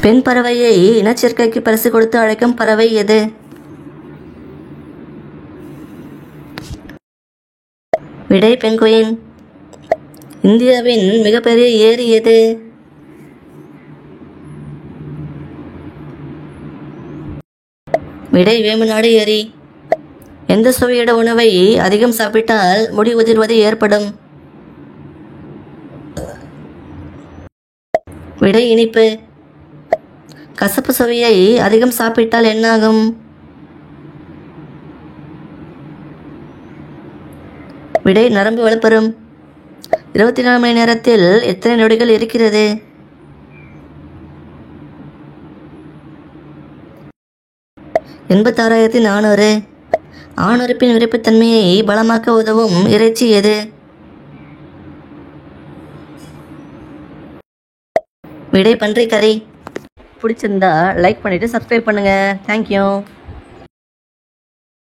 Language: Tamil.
பெண் பறவையை இனச்சேர்க்கைக்கு பரிசு கொடுத்து அழைக்கும் பறவை எது? விடை பெங்குயின். இந்தியாவின் மிகப்பெரிய ஏரி எது? விடை வேம்பநாடு ஏரி. எந்த சுவையுட உணவை அதிகம் சாப்பிட்டால் முடி உதிர்வது ஏற்படும்? விடை இனிப்பு. கசப்பு சுவையை அதிகம் சாப்பிட்டால் என்னாகும்? விடை நரம்பு வலுப்பெறும். 24 மணி நேரத்தில் எத்தனை நொடிகள் இருக்கிறது? 86,400. ஆணுறுப்பின் விரைப்புத்தன்மையை பலமாக்க உதவும் இறைச்சி எது? விடை பன்றிக்கறி. பிடிச்சிருந்தா லைக் பண்ணிட்டு சப்ஸ்கிரைப் பண்ணுங்க. தேங்க்யூ.